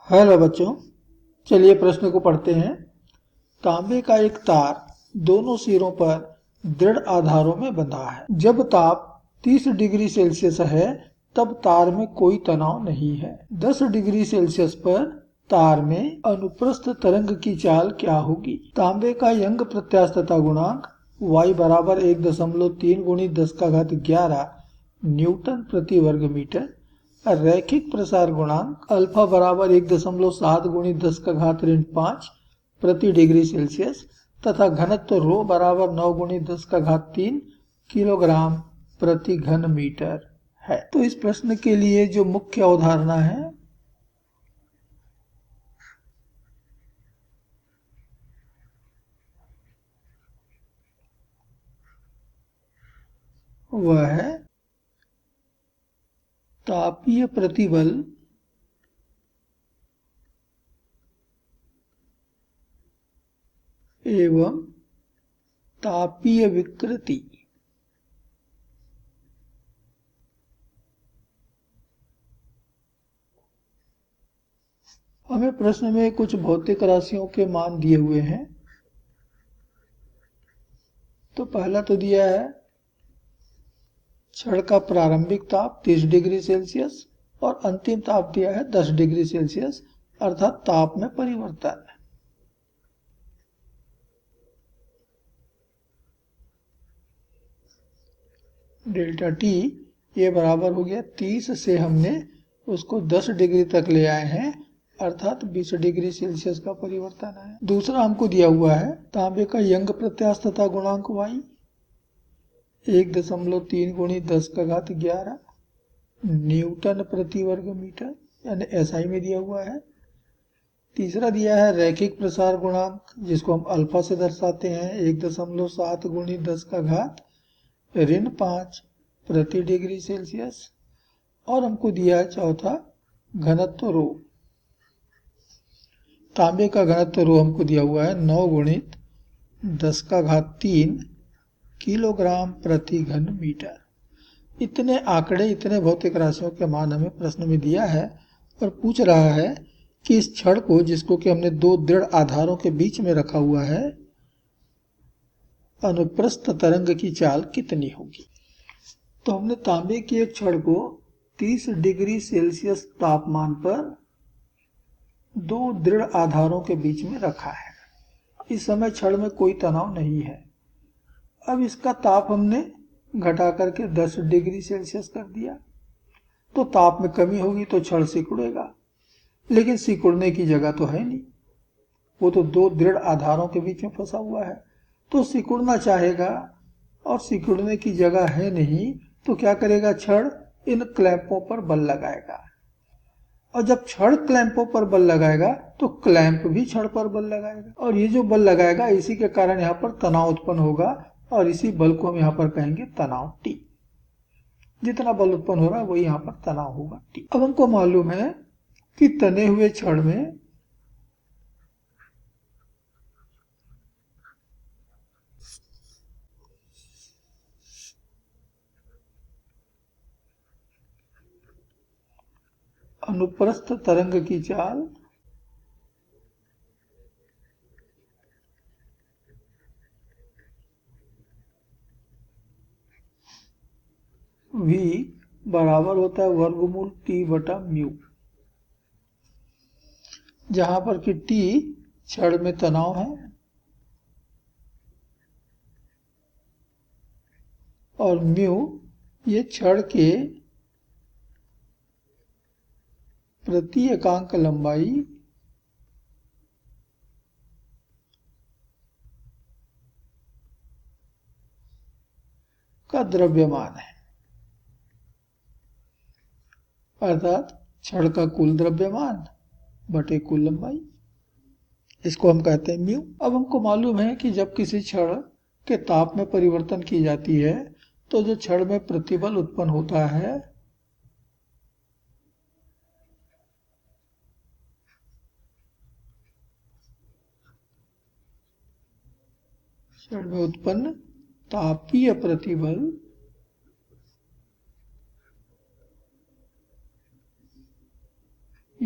Hello बच्चों, चलिए प्रश्न को पढ़ते हैं। तांबे का एक तार दोनों सिरों पर दृढ़ आधारों में बंधा है। जब ताप 30 डिग्री सेल्सियस है तब तार में कोई तनाव नहीं है। 10 डिग्री सेल्सियस पर तार में अनुप्रस्थ तरंग की चाल क्या होगी? तांबे का यंग प्रत्यास्थता गुणांक y बराबर 1.3 गुणित 10 का घात 11 न्यूटन प्रति वर्ग मीटर, रैखिक प्रसार गुणांक अल्फा बराबर 1.7 गुणित 10 का घात ऋण 5 प्रति डिग्री सेल्सियस तथा घनत्व रो बराबर 9 गुणित 10 का घात 3 किलोग्राम प्रति घन मीटर है। तो इस प्रश्न के लिए जो मुख्य अवधारणा है वह है तापीय प्रतिबल एवं तापीय विकृति। हमें प्रश्न में कुछ भौतिक राशियों के मान दिए हुए हैं। तो पहला तो दिया है क्षण का प्रारंभिक ताप 30 डिग्री सेल्सियस और अंतिम ताप दिया है 10 डिग्री सेल्सियस, अर्थात ताप में परिवर्तन। डेल्टा टी ये बराबर हो गया 30 से हमने उसको 10 डिग्री तक ले आए हैं, अर्थात 20 डिग्री सेल्सियस का परिवर्तन है। दूसरा हमको दिया हुआ है तांबे का यंग प्रत्यास्थता गुणांक वाई 1.3 गुणित 10 का घात 11 न्यूटन प्रति वर्ग मीटर, यानी एसआई में दिया हुआ है। तीसरा दिया है रैखिक प्रसार गुणांक, जिसको हम अल्फा से दर्शाते हैं 1.7 गुणित 10 का घात ऋण 5 प्रति डिग्री सेल्सियस। और हमको दिया है चौथा घनत्व रो। तांबे का घनत्व रो हमको दिया हुआ है 9 गुणित 10 का घात 3 किलोग्राम प्रति घन मीटर। इतने आंकड़े, इतने भौतिक राशियों के मान हमें प्रश्न में दिया है और पूछ रहा है कि इस छड़ को, जिसको कि हमने दो दृढ़ आधारों के बीच में रखा हुआ है, अनुप्रस्थ तरंग की चाल कितनी होगी। तो हमने तांबे की एक छड़ को 30 डिग्री सेल्सियस तापमान पर दो दृढ़ आधारों के बीच में रखा है। इस समय छड़ में कोई तनाव नहीं है। अब इसका ताप हमने घटा करके 10 डिग्री सेल्सियस कर दिया, तो ताप में कमी होगी तो छड़ सिकुड़ेगा, लेकिन सिकुड़ने की जगह तो है नहीं, वो तो दो दृढ़ आधारों के बीच में फंसा हुआ है। तो सिकुड़ना चाहेगा और सिकुड़ने की जगह है नहीं, तो क्या करेगा, छड़ इन क्लैंपों पर बल लगाएगा। और जब छड़ क्लैंपों पर बल लगाएगा तो क्लैंप भी छड़ पर बल लगाएगा, और ये जो बल लगाएगा इसी के कारण यहाँ पर तनाव उत्पन्न होगा, और इसी बल को हम यहाँ पर कहेंगे तनाव T। जितना बल उत्पन्न हो रहा है वही यहाँ पर तनाव होगा T। अब हमको मालूम है कि तने हुए छड़ में अनुप्रस्थ तरंग की चाल V बराबर होता है वर्गमूल T बटा म्यू, जहां पर कि T छड़ में तनाव है और म्यू ये छड़ के प्रति एकांक लंबाई का द्रव्यमान है, अर्थात छड़ का कुल द्रव्यमान बटे कुल लंबाई, इसको हम कहते हैं म्यू। अब हमको मालूम है कि जब किसी छड़ के ताप में परिवर्तन की जाती है तो जो छड़ में प्रतिबल उत्पन्न होता है छड़ में उत्पन्न तापीय प्रतिबल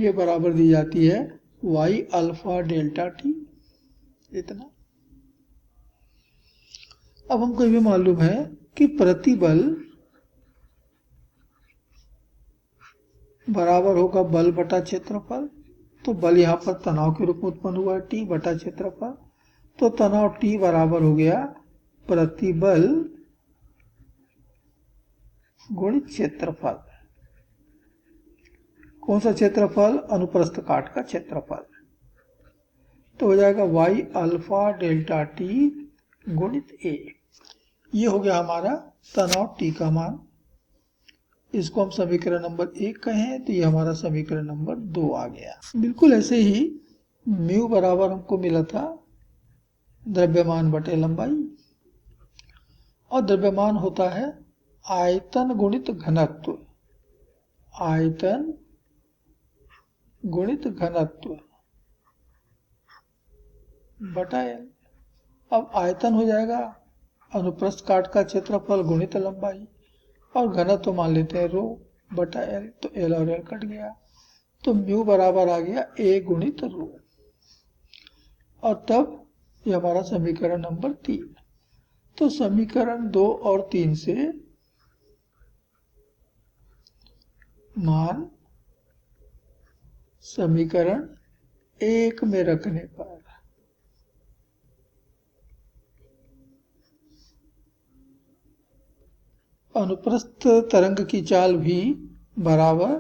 ये बराबर दी जाती है y अल्फा डेल्टा टी, इतना। अब हमको ये भी मालूम है कि प्रतिबल बराबर होगा बल बटा क्षेत्रफल। तो बल यहाँ पर तनाव के रूप में उत्पन्न हुआ है T बटा क्षेत्रफल, तो तनाव T बराबर हो गया प्रतिबल गुणित क्षेत्रफल। कौन सा क्षेत्रफल? अनुप्रस्थ काट का क्षेत्रफल। तो हो जाएगा y अल्फा डेल्टा टी गुणित a। ये हो गया हमारा तनाव T का मान। इसको हम समीकरण नंबर 1 कहें तो ये हमारा समीकरण नंबर 2 आ गया। बिल्कुल ऐसे ही म्यू बराबर हमको मिला था द्रव्यमान बटे लंबाई, और द्रव्यमान होता है आयतन गुणित घनत्व, आयतन गुणित घनत्व बटा L। अब आयतन हो जाएगा अनुप्रस्थ काट का क्षेत्रफल गुणित लंबाई, और घनत्व तो मान लेते हैं रो बटा L, तो L और L कट गया, तो म्यू बराबर आ गया A गुणित रो। और तब ये हमारा समीकरण नंबर 3। तो समीकरण 2 और 3 से मान समीकरण 1 में रखने पर अनुप्रस्थ तरंग की चाल भी बराबर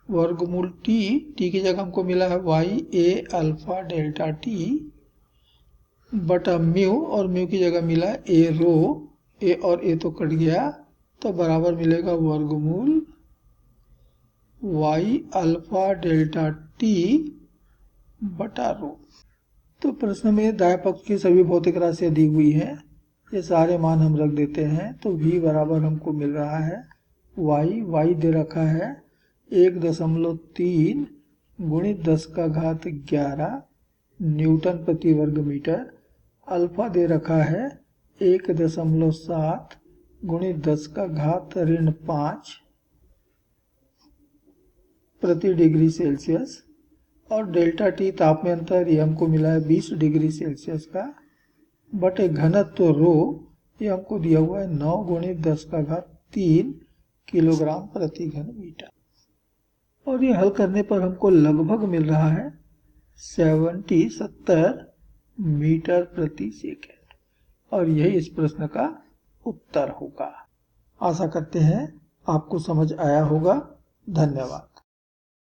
वर्गमूल टी की जगह हमको मिला है y a alpha delta T बटा म्यू, और म्यू की जगह मिला है a रो, a और a तो कट गया, तो बराबर मिलेगा वर्गमूल y अल्फा डेल्टा टी बटा रो। तो प्रश्न में दाएं पक्ष की सभी भौतिक राशियां दी हुई हैं, ये सारे मान हम रख देते हैं। तो v बराबर हमको मिल रहा है y दे रखा है 1.3 गुणित 10 का घात 11 न्यूटन प्रति वर्ग मीटर। अल्फा दे रखा है 1.7 गुणित 10 का घात ऋण 5 प्रति डिग्री सेल्सियस, और डेल्टा टी तापांतर ये हमको मिला है 20 डिग्री सेल्सियस का, बटे घनत्व रो ये हमको दिया हुआ है 9 गुणित 10 का घात 3 किलोग्राम प्रति घन मीटर। और ये हल करने पर हमको लगभग मिल रहा है 70 मीटर प्रति सेकेंड, और यही इस प्रश्न का उत्तर होगा। आशा करते हैं आपको समझ आया होगा। धन्यवाद।